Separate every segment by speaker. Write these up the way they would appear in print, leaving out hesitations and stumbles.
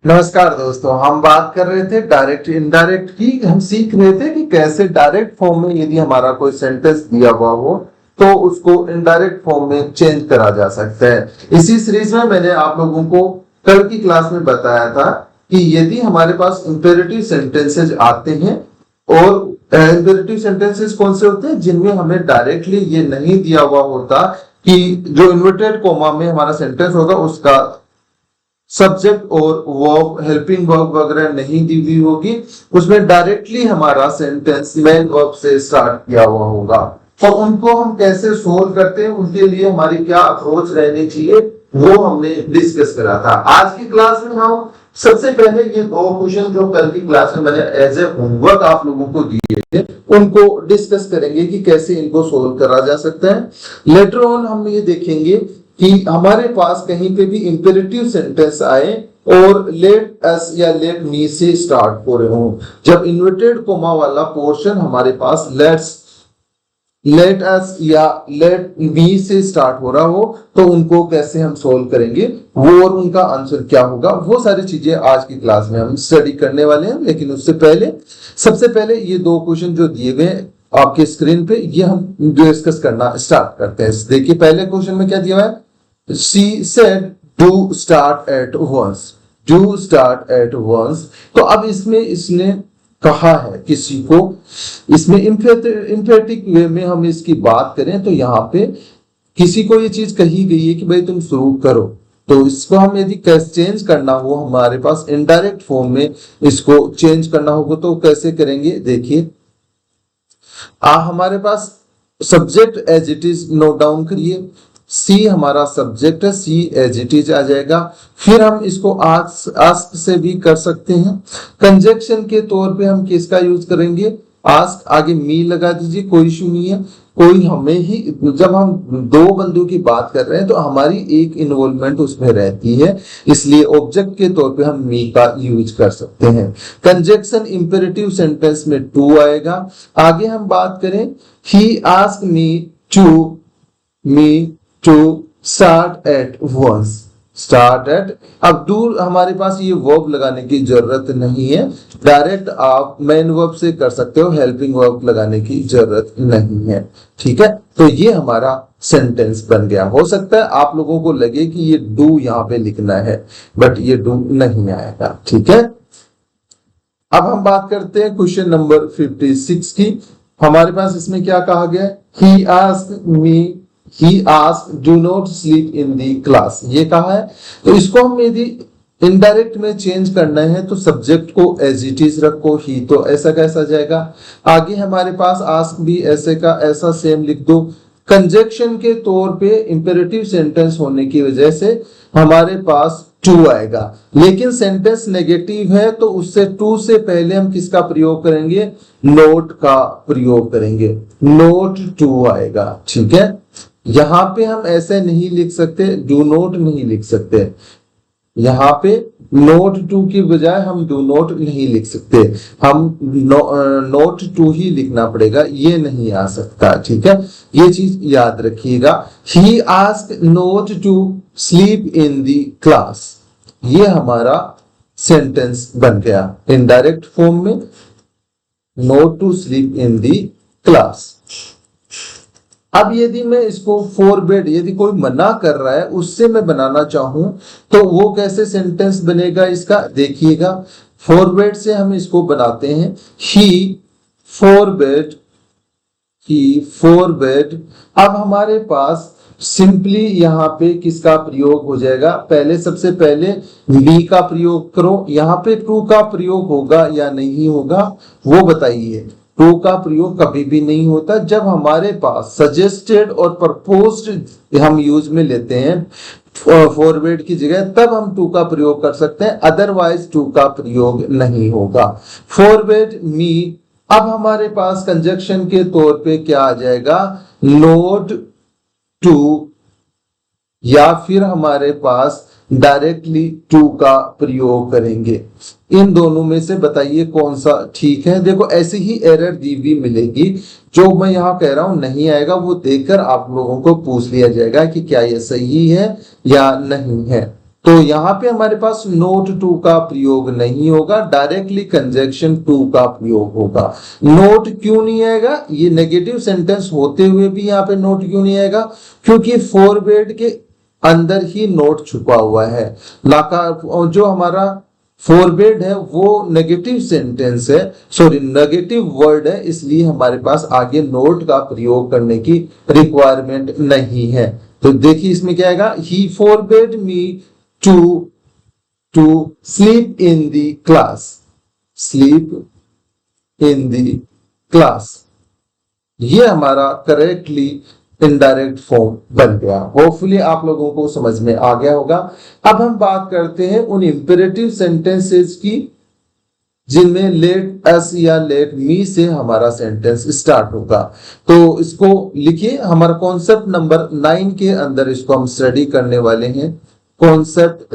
Speaker 1: नमस्कार दोस्तों, हम बात कर रहे थे डायरेक्ट इनडायरेक्ट की। हम सीख रहे थे कि कैसे डायरेक्ट फॉर्म में यदि हमारा कोई सेंटेंस दिया हुआ हो तो उसको इनडायरेक्ट फॉर्म में चेंज करा जा सकता है। इसी सीरीज में मैंने आप लोगों को कल की क्लास में बताया था कि यदि हमारे पास इंपेरेटिव सेंटेंसेज आते हैं, और इंपेरेटिव सेंटेंसेस कौन से होते हैं जिनमें हमें डायरेक्टली ये नहीं दिया हुआ होता कि जो इन्वर्टेड कोमा में हमारा सेंटेंस होगा उसका सब्जेक्ट और वर्ब, हेल्पिंग वर्ब वगैरह नहीं दी हुई होगी, उसमें डायरेक्टली हमारा सेंटेंस मेन वर्ब से स्टार्ट किया हुआ होगा। और उनको हम कैसे सोल्व करते हैं, उनके लिए हमारी क्या अप्रोच रहनी चाहिए, वो हमने डिस्कस करा था। आज की क्लास में हम सबसे पहले ये दो क्वेश्चन जो कल की क्लास में मैंने एज ए होमवर्क आप लोगों को दिए थे उनको डिस्कस करेंगे कि कैसे इनको सोल्व करा जा सकता है। लेटर ऑन हम ये देखेंगे कि हमारे पास कहीं पे भी इंपेरेटिव सेंटेंस आए और लेट अस या लेट मी से स्टार्ट हो रहे हो, जब इन्वर्टेड कोमा वाला पोर्शन हमारे पास लेट अस या लेट मी से स्टार्ट हो रहा हो तो उनको कैसे हम सोल्व करेंगे, वो और उनका आंसर क्या होगा, वो सारी चीजें आज की क्लास में हम स्टडी करने वाले हैं। लेकिन उससे पहले सबसे पहले ये दो क्वेश्चन जो दिए गए आपके स्क्रीन पे, ये हम डिस्कस करना स्टार्ट करते हैं। देखिए पहले क्वेश्चन में क्या दिया हुआ है, She said do start at once. Do start at once. तो अब इसमें इसने कहा है किसी को, इसमें इम्फेटिक वे में हम इसकी बात करें तो यहाँ पे किसी को ये चीज कही गई है कि भाई तुम शुरू करो। तो इसको हम यदि कैसे चेंज करना हो, हमारे पास इनडायरेक्ट फॉर्म में इसको चेंज करना होगा तो कैसे करेंगे। देखिए हमारे पास subject as it is note down करिए। सी हमारा सब्जेक्ट है, सी एज इट इज आ जाएगा। फिर हम इसको आस्क से भी कर सकते हैं। कंजक्शन के तौर पे हम किसका यूज करेंगे, आस्क, आगे मी लगा दीजिए, कोई इशू नहीं है। कोई हमें ही, जब हम दो बंदों की बात कर रहे हैं तो हमारी एक इन्वॉल्वमेंट उसमें रहती है, इसलिए ऑब्जेक्ट के तौर पे हम मी का यूज कर सकते हैं। कंजक्शन इंपेरेटिव सेंटेंस में टू आएगा। आगे हम बात करें, he ask me to start at once, start at. अब डू हमारे पास ये वर्ब लगाने की जरूरत नहीं है, डायरेक्ट आप मेन वर्ब से कर सकते हो, हेल्पिंग वर्ब लगाने की जरूरत नहीं है। ठीक है, तो ये हमारा सेंटेंस बन गया। हो सकता है आप लोगों को लगे कि ये डू यहाँ पे लिखना है, बट ये डू नहीं आएगा। ठीक है, अब हम बात करते हैं क्वेश्चन नंबर 56 की। हमारे पास इसमें क्या कहा गया, He asked do not sleep in the class, ये कहा है। तो इसको हम यदि इनडायरेक्ट में चेंज करना है तो सब्जेक्ट को एज इट इज रखो, ही तो ऐसा कैसा जाएगा। आगे हमारे पास आस्क भी ऐसे का ऐसा सेम लिख दो। कंजक्शन के तौर पे इंपेरेटिव सेंटेंस होने की वजह से हमारे पास टू आएगा, लेकिन सेंटेंस नेगेटिव है तो उससे टू से पहले हम किसका प्रयोग करेंगे, नोट का प्रयोग करेंगे, नोट टू आएगा। ठीक है, यहां पे हम ऐसे नहीं लिख सकते, डू नोट नहीं लिख सकते, यहां पे नोट टू की बजाय हम डू नोट नहीं लिख सकते, हम नोट टू ही लिखना पड़ेगा, ये नहीं आ सकता। ठीक है, ये चीज याद रखिएगा। He asked not to sleep in the class, ये हमारा सेंटेंस बन गया इनडायरेक्ट फॉर्म में, not to sleep in the class. अब यदि मैं इसको फॉरबिड, यदि कोई मना कर रहा है उससे मैं बनाना चाहूं तो वो कैसे सेंटेंस बनेगा इसका, देखिएगा। फॉरबिड से हम इसको बनाते हैं, ही फॉरबिड। अब हमारे पास सिंपली यहाँ पे किसका प्रयोग हो जाएगा, पहले सबसे पहले बी का प्रयोग करो। यहाँ पे टू का प्रयोग होगा या नहीं होगा वो बताइए। टू का प्रयोग कभी भी नहीं होता, जब हमारे पास सजेस्टेड और प्रपोज्ड हम यूज में लेते हैं फॉरवर्ड की जगह, तब हम टू का प्रयोग कर सकते हैं, अदरवाइज टू का प्रयोग नहीं होगा। फॉरवर्ड मी, अब हमारे पास कंजक्शन के तौर पे क्या आ जाएगा, नोट टू, या फिर हमारे पास डायरेक्टली टू का प्रयोग करेंगे। इन दोनों में से बताइए कौन सा ठीक है। देखो ऐसी ही एरर दी भी मिलेगी, जो मैं यहाँ कह रहा हूं नहीं आएगा वो देखकर आप लोगों को पूछ लिया जाएगा कि क्या ये सही है या नहीं है। तो यहाँ पे हमारे पास नोट टू का प्रयोग नहीं होगा, डायरेक्टली कंजंक्शन टू का प्रयोग होगा। नोट क्यों नहीं आएगा, ये नेगेटिव सेंटेंस होते हुए भी यहाँ पे नोट क्यों नहीं आएगा, क्योंकि फॉरवर्ड के अंदर ही नोट छुपा हुआ है। जो हमारा फॉरवर्ड है वो नेगेटिव सेंटेंस है, सॉरी नेगेटिव वर्ड है, इसलिए हमारे पास आगे नोट का प्रयोग करने की रिक्वायरमेंट नहीं है। तो देखिए इसमें क्या आएगा, he forbade me to sleep in the class, sleep in the class. ये हमारा करेक्टली इनडायरेक्ट फॉर्म बन गया। होपफुली आप लोगों को समझ में आ गया होगा। अब हम बात करते हैं उन इंपेरेटिव सेंटेंसेस की जिनमें लेट अस या लेट मी से हमारा सेंटेंस स्टार्ट होगा। तो इसको लिखिए, हमारा कॉन्सेप्ट नंबर 9 के अंदर इसको हम स्टडी करने वाले हैं। कॉन्सेप्ट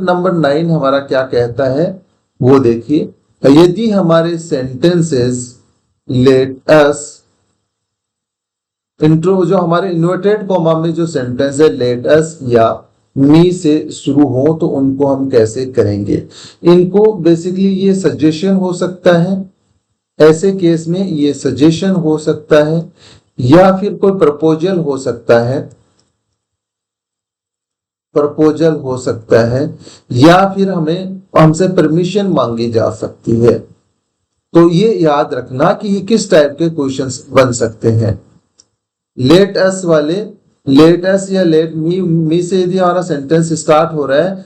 Speaker 1: नंबर 9 हमारा क्या कहता है वो देखिए। यदि हमारे सेंटेंसेस लेट अस इंट्रो, जो हमारे इन्वर्टेड कॉमा में जो सेंटेंस है लेट अस या मी से शुरू हो तो उनको हम कैसे करेंगे। इनको बेसिकली ये सजेशन हो सकता है, ऐसे केस में ये सजेशन हो सकता है या फिर कोई प्रपोजल हो सकता है, या फिर हमसे परमिशन मांगी जा सकती है। तो ये याद रखना कि ये किस टाइप के क्वेश्चंस बन सकते हैं। लेट अस वाले, लेट अस या लेट मी से यदि हमारा सेंटेंस स्टार्ट हो रहा है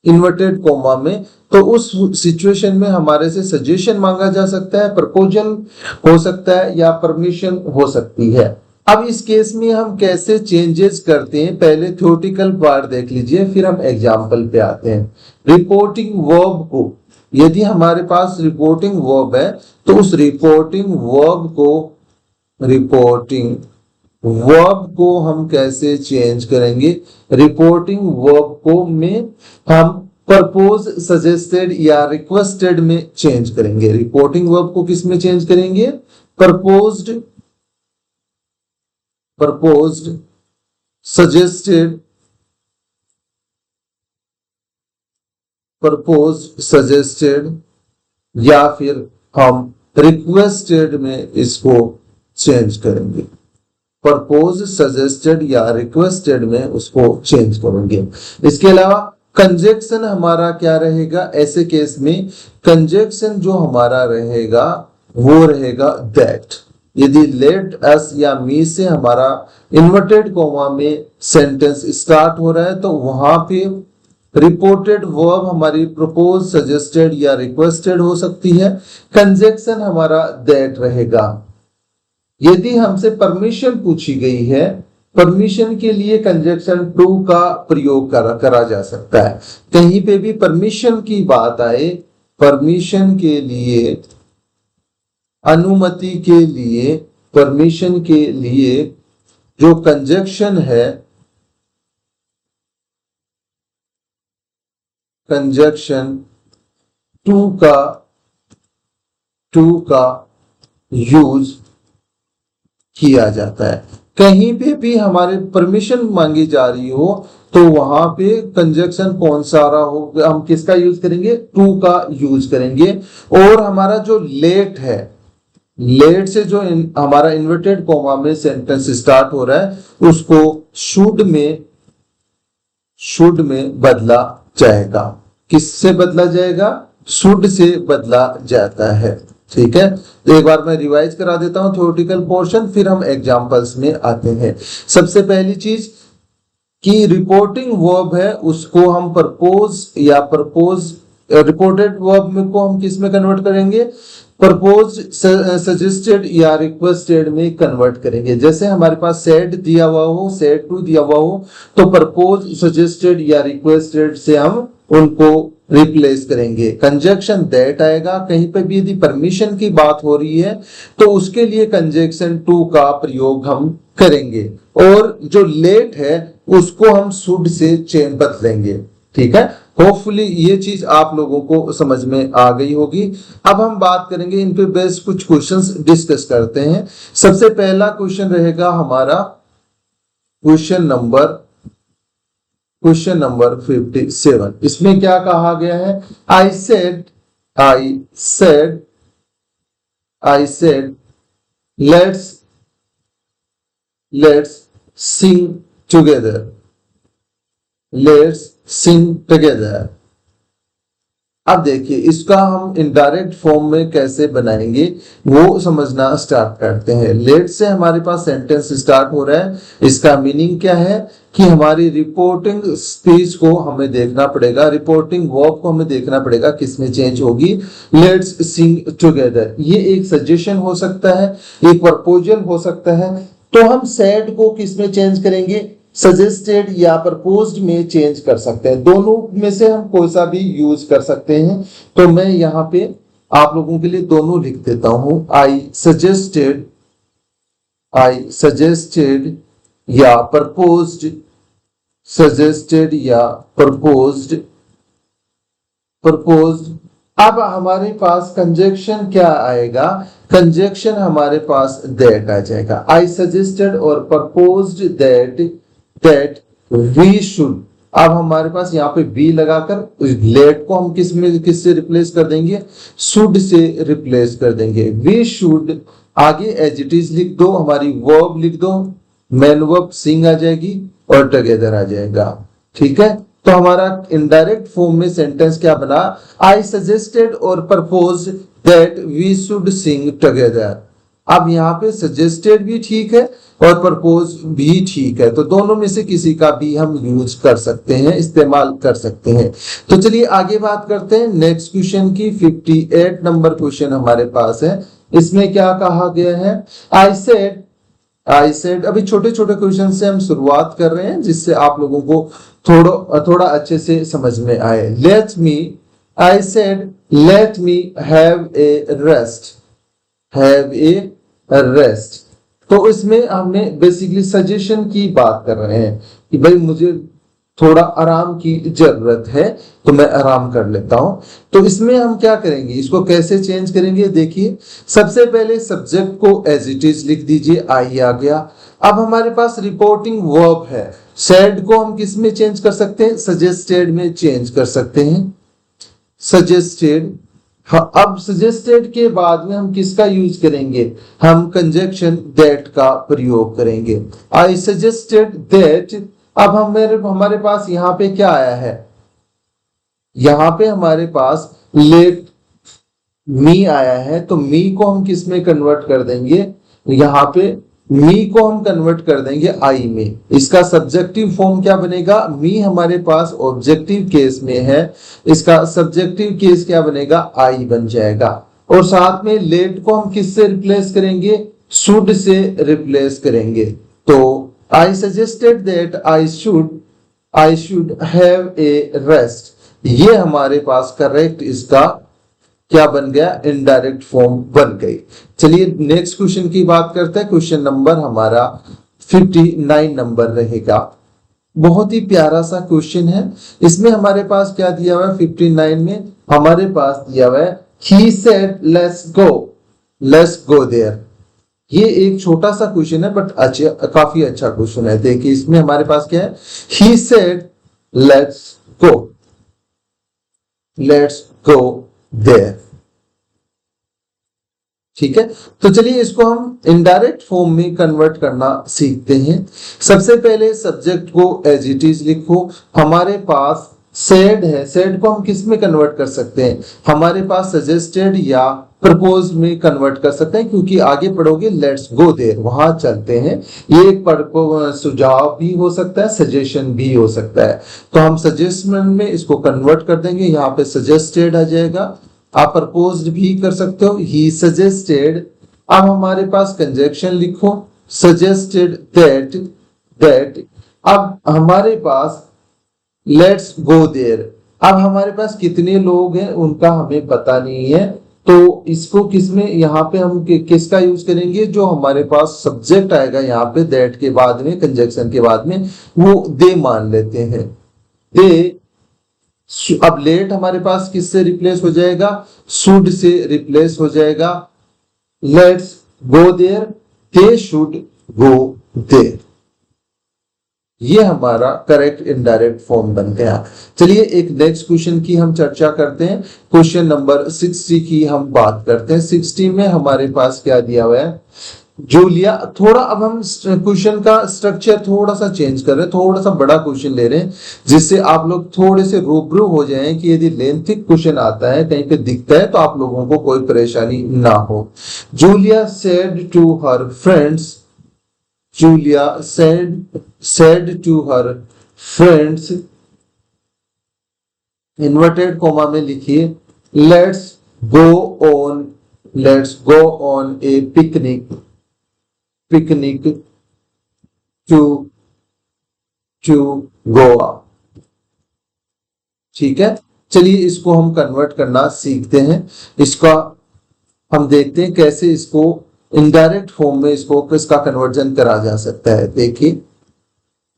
Speaker 1: इन्वर्टेड कोमा में, तो उस सिचुएशन में हमारे से सजेशन मांगा जा सकता है, प्रपोजल हो सकता है या परमिशन हो सकती है। अब इस केस में हम कैसे चेंजेस करते हैं, पहले थ्योरेटिकल पार्ट देख लीजिए, फिर हम एग्जांपल पे आते हैं। रिपोर्टिंग वर्ब को, यदि हमारे पास रिपोर्टिंग वर्ब है तो उस रिपोर्टिंग वर्ब को हम कैसे चेंज करेंगे। रिपोर्टिंग वर्ब को में हम प्रपोज, सजेस्टेड या रिक्वेस्टेड में चेंज करेंगे। रिपोर्टिंग वर्ब को किस में चेंज करेंगे, प्रपोज्ड, सजेस्टेड या फिर हम रिक्वेस्टेड में इसको चेंज करेंगे। प्रपोज, सजेस्टेड या रिक्वेस्टेड में उसको चेंज करेंगे। इसके अलावा कंजक्शन हमारा क्या रहेगा, ऐसे केस में कंजक्शन जो हमारा रहेगा वो रहेगा दैट। यदि लेट अस या मी से हमारा इन्वर्टेड कोमा में सेंटेंस स्टार्ट हो रहा है तो वहां पे रिपोर्टेड वर्ब हमारी प्रपोज, सजेस्टेड या रिक्वेस्टेड हो सकती है। कंजक्शन हमारा दैट रहेगा। यदि हमसे परमिशन पूछी गई है, परमिशन के लिए कंजक्शन टू का प्रयोग करा जा सकता है। कहीं पे भी परमिशन की बात आए, परमिशन के लिए, अनुमति के लिए, परमिशन के लिए जो कंजक्शन है, कंजक्शन टू का यूज किया जाता है। कहीं पे भी हमारे परमिशन मांगी जा रही हो तो वहां पे कंजक्शन कौन सा रहा हो, हम किसका यूज करेंगे, टू का यूज करेंगे। और हमारा जो लेट है, लेट से जो हमारा इन्वर्टेड कोमा में सेंटेंस स्टार्ट हो रहा है उसको शुड में बदला जाएगा। किससे बदला जाएगा, शुड से बदला जाता है। ठीक है, तो एक बार मैं रिवाइज करा देता हूं थ्योरेटिकल पोर्शन, फिर हम एग्जांपल्स में आते हैं। सबसे पहली चीज कि रिपोर्टिंग वर्ब है उसको हम प्रपोज रिपोर्टेड वर्ब में को हम किस में कन्वर्ट करेंगे, प्रपोज, सजेस्टेड या रिक्वेस्टेड में कन्वर्ट करेंगे। जैसे हमारे पास सेड दिया हुआ हो, सेड टू दिया हुआ हो, तो प्रपोज, सजेस्टेड या रिक्वेस्टेड से हम उनको रिप्लेस करेंगे। कंजक्शन दैट आएगा। कहीं पे भी यदि परमिशन की बात हो रही है तो उसके लिए कंजक्शन टू का प्रयोग हम करेंगे। और जो लेट है उसको हम शुड से चेंज बदलेंगे। ठीक है, होपफुली ये चीज आप लोगों को समझ में आ गई होगी। अब हम बात करेंगे इन पे बेस्ड कुछ क्वेश्चंस डिस्कस करते हैं। सबसे पहला क्वेश्चन रहेगा हमारा क्वेश्चन नंबर 57। इसमें क्या कहा गया है? I said let's Singh together. अब देखिए इसका हम इनडायरेक्ट फॉर्म में कैसे बनाएंगे वो समझना स्टार्ट करते हैं। लेट से हमारे पास सेंटेंस स्टार्ट हो रहा है। इसका मीनिंग क्या है कि हमारी रिपोर्टिंग स्पीच को हमें देखना पड़ेगा, रिपोर्टिंग वर्ब को हमें देखना पड़ेगा किसमें चेंज होगी। लेट्स सिंग टुगेदर, ये एक सजेशन हो सकता है, एक प्रपोजल हो सकता है। तो हम सेड को किसमें चेंज करेंगे? सजेस्टेड या प्रपोज्ड में चेंज कर सकते हैं। दोनों में से हम कोई सा भी यूज कर सकते हैं। तो मैं यहाँ पे आप लोगों के लिए दोनों लिख देता हूं। आई सजेस्टेड या प्रपोज्ड। अब हमारे पास कंजक्शन क्या आएगा? कंजक्शन हमारे पास दैट आ जाएगा। आई सजेस्टेड और प्रपोज्ड दैट वी शुड। अब हमारे पास यहाँ पे वी लगाकर लेट को हम किससे रिप्लेस कर देंगे? शुड से रिप्लेस कर देंगे। वी शुड आगे एज इट इज लिख दो, हमारी वर्ब लिख दो, मेन वर्ब सिंग आ जाएगी और टुगेदर आ जाएगा। ठीक है, तो हमारा इनडायरेक्ट फॉर्म में सेंटेंस क्या बना? आई सजेस्टेड और propose that we should sing together. अब यहाँ पे सजेस्टेड भी ठीक है और प्रपोज भी ठीक है, तो दोनों में से किसी का भी हम यूज कर सकते हैं, इस्तेमाल कर सकते हैं। तो चलिए आगे बात करते हैं नेक्स्ट क्वेश्चन की। 58 नंबर क्वेश्चन हमारे पास है। इसमें क्या कहा गया है? आई सेड अभी छोटे छोटे क्वेश्चन से हम शुरुआत कर रहे हैं जिससे आप लोगों को थोड़ा अच्छे से समझ में आए। Let me have a rest. तो इसमें हमने बेसिकली सजेशन की बात कर रहे हैं कि भाई मुझे थोड़ा आराम की जरूरत है तो मैं आराम कर लेता हूं। तो इसमें हम क्या करेंगे, इसको कैसे चेंज करेंगे? देखिए सबसे पहले सब्जेक्ट को एज इट इज लिख दीजिए, आई आ गया। अब हमारे पास रिपोर्टिंग वर्ब है, सेड को हम किस में चेंज कर सकते हैं? सजेस्टेड में चेंज कर सकते हैं, सजेस्टेड। हाँ, अब सजेस्टेड के बाद में हम किसका यूज करेंगे? हम कंजक्शन दैट का प्रयोग करेंगे। I suggested that. अब हमारे पास यहाँ पे क्या आया है? यहाँ पे हमारे पास लेट मी आया है, तो मी को हम किस में कन्वर्ट कर देंगे? यहाँ पे मी को हम कन्वर्ट कर देंगे आई में। इसका सब्जेक्टिव फॉर्म क्या बनेगा? मी हमारे पास ऑब्जेक्टिव केस में है, इसका सब्जेक्टिव केस क्या बनेगा? आई बन जाएगा। और साथ में लेट को हम किससे रिप्लेस करेंगे? शुड से रिप्लेस करेंगे। तो I suggested that I should have a rest. ये हमारे पास करेक्ट इसका क्या बन गया? इनडायरेक्ट फॉर्म बन गई। चलिए नेक्स्ट क्वेश्चन की बात करते हैं। क्वेश्चन नंबर हमारा 59 नंबर रहेगा। बहुत ही प्यारा सा क्वेश्चन है। इसमें हमारे पास क्या दिया हुआ है? 59 में हमारे पास दिया हुआ है he said let's go there. ये एक छोटा सा क्वेश्चन है बट काफी अच्छा क्वेश्चन है। देखिए इसमें हमारे पास क्या है? He said let's go there. ठीक है, तो चलिए इसको हम इनडायरेक्ट फॉर्म में कन्वर्ट करना सीखते हैं। सबसे पहले सब्जेक्ट को एज इट इज लिखो। हमारे पास सेड है, सेड को हम किस में कन्वर्ट कर सकते हैं? हमारे पास सजेस्टेड या प्रपोज में कन्वर्ट कर सकते हैं, क्योंकि आगे पढ़ोगे लेट्स गो देयर, वहां चलते हैं। ये एक सुझाव भी हो सकता है, सजेशन भी हो सकता है। तो हम सजेशन में इसको कन्वर्ट कर देंगे, यहाँ पे सजेस्टेड आ जाएगा। आप प्रपोज्ड भी कर सकते हो, ही सजेस्टेड। अब हमारे पास कंजक्शन लिखो, सजेस्टेड दैट। अब हमारे पास लेट्स गो देयर। अब हमारे पास कितने लोग हैं उनका हमें पता नहीं है, तो इसको किसमें यहाँ पे हम किसका यूज करेंगे? जो हमारे पास सब्जेक्ट आएगा यहाँ पे दैट के बाद में, कंजक्शन के बाद में, वो दे मान लेते हैं, दे। अब लेट हमारे पास किससे रिप्लेस हो जाएगा? शुड से रिप्लेस हो जाएगा। Let's go there, they should go there. ये हमारा करेक्ट इनडायरेक्ट फॉर्म बन गया। चलिए एक नेक्स्ट क्वेश्चन की हम चर्चा करते हैं। क्वेश्चन नंबर 60 की हम बात करते हैं। 60 में हमारे पास क्या दिया हुआ है, जूलिया, थोड़ा अब हम क्वेश्चन का स्ट्रक्चर थोड़ा सा चेंज कर रहे हैं, थोड़ा सा बड़ा क्वेश्चन ले रहे हैं, जिससे आप लोग थोड़े से रूबरू हो जाएं कि यदि लेंथी क्वेश्चन आता है कहीं पे दिखता है तो आप लोगों को कोई परेशानी ना हो। Julia said to her friends, जूलिया said to her friends, inverted comma में लिखिए, let's go on a picnic to Goa. ठीक है, चलिए इसको हम कन्वर्ट करना सीखते हैं। इसका हम देखते हैं कैसे इसको इनडायरेक्ट फॉर्म में इसको किसका कन्वर्जन करा जा सकता है। देखिए,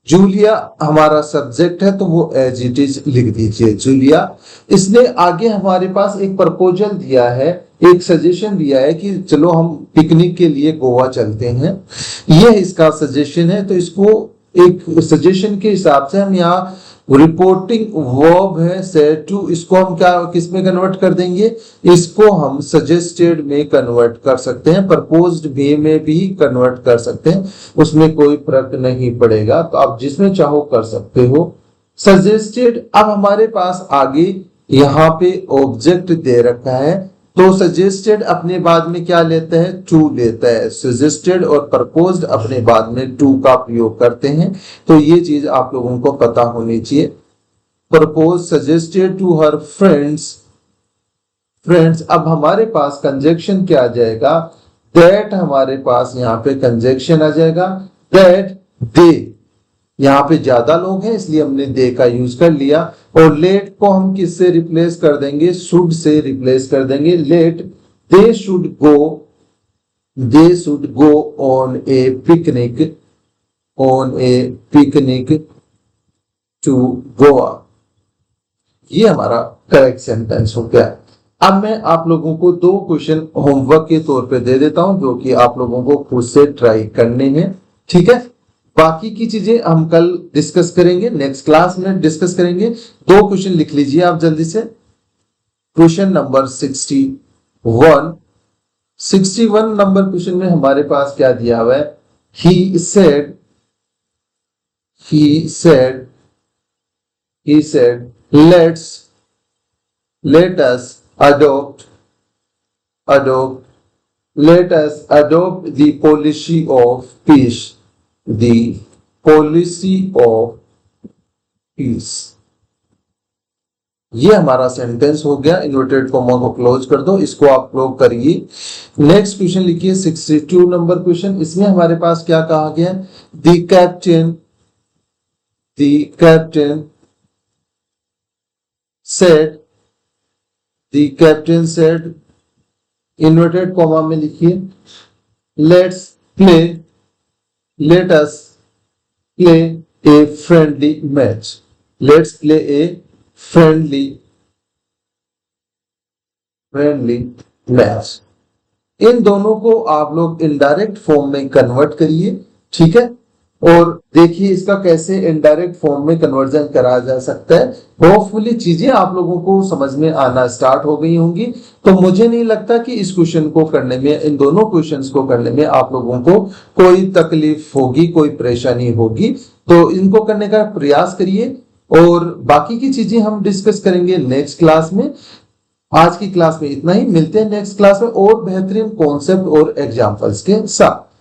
Speaker 1: जूलिया हमारा सब्जेक्ट है तो वो एज इट इज लिख दीजिए, जूलिया। इसने आगे हमारे पास एक प्रपोजल दिया है, एक सजेशन दिया है कि चलो हम पिकनिक के लिए गोवा चलते हैं, ये इसका सजेशन है। तो इसको एक सजेशन के हिसाब से हम यहाँ रिपोर्टिंग वर्ब है सेड टू, इसको हम क्या किस में कन्वर्ट कर देंगे, इसको हम सजेस्टेड में कन्वर्ट कर सकते हैं, प्रपोज्ड वे में भी कन्वर्ट कर सकते हैं, उसमें कोई फर्क नहीं पड़ेगा। तो आप जिसमें चाहो कर सकते हो। सजेस्टेड, अब हमारे पास आगे यहाँ पे ऑब्जेक्ट दे रखा है तो सजेस्टेड अपने बाद में क्या लेता है, टू लेता है। सजेस्टेड और प्रपोज्ड अपने बाद में टू का प्रयोग करते हैं, तो ये चीज आप लोगों को पता होनी चाहिए। Propose suggested to her friends, अब हमारे पास कंजक्शन क्या आ जाएगा, दैट, हमारे पास यहाँ पे कंजक्शन आ जाएगा दैट दे, यहाँ पे ज्यादा लोग हैं इसलिए हमने दे का यूज कर लिया। और लेट को हम किससे रिप्लेस कर देंगे, शुड से रिप्लेस कर देंगे। Let they should go on a picnic to Goa. ये हमारा करेक्ट सेंटेंस हो गया। अब मैं आप लोगों को 2 क्वेश्चन होमवर्क के तौर पे दे देता हूं जो कि आप लोगों को खुद से ट्राई करने हैं। ठीक है, बाकी की चीजें हम कल डिस्कस करेंगे, नेक्स्ट क्लास में डिस्कस करेंगे। 2 क्वेश्चन लिख लीजिए आप जल्दी से। क्वेश्चन नंबर 61 नंबर क्वेश्चन में हमारे पास क्या दिया हुआ है, he said let us adopt the policy of peace, ये हमारा सेंटेंस हो गया। इन्वर्टेड कॉमा को क्लोज कर दो, इसको आप लोग करिए। नेक्स्ट क्वेश्चन लिखिए 62 नंबर क्वेश्चन। इसमें हमारे पास क्या कहा गया, the captain said, inverted comma में लिखिए, let us play a friendly match. Let's play a friendly match. इन दोनों को आप लोग इनडायरेक्ट फॉर्म में कन्वर्ट करिए। ठीक है, और देखिए इसका कैसे इनडायरेक्ट फॉर्म में कन्वर्जन करा जा सकता है। होपफुली चीजें आप लोगों को समझ में आना स्टार्ट हो गई होंगी। तो मुझे नहीं लगता कि इस क्वेश्चन को करने में, इन दोनों क्वेश्चंस को करने में आप लोगों को कोई तकलीफ होगी, कोई परेशानी होगी। तो इनको करने का प्रयास करिए और बाकी की चीजें हम डिस्कस करेंगे नेक्स्ट क्लास में। आज की क्लास में इतना ही, मिलते हैं नेक्स्ट क्लास में और बेहतरीन कॉन्सेप्ट और एग्जाम्पल्स के साथ।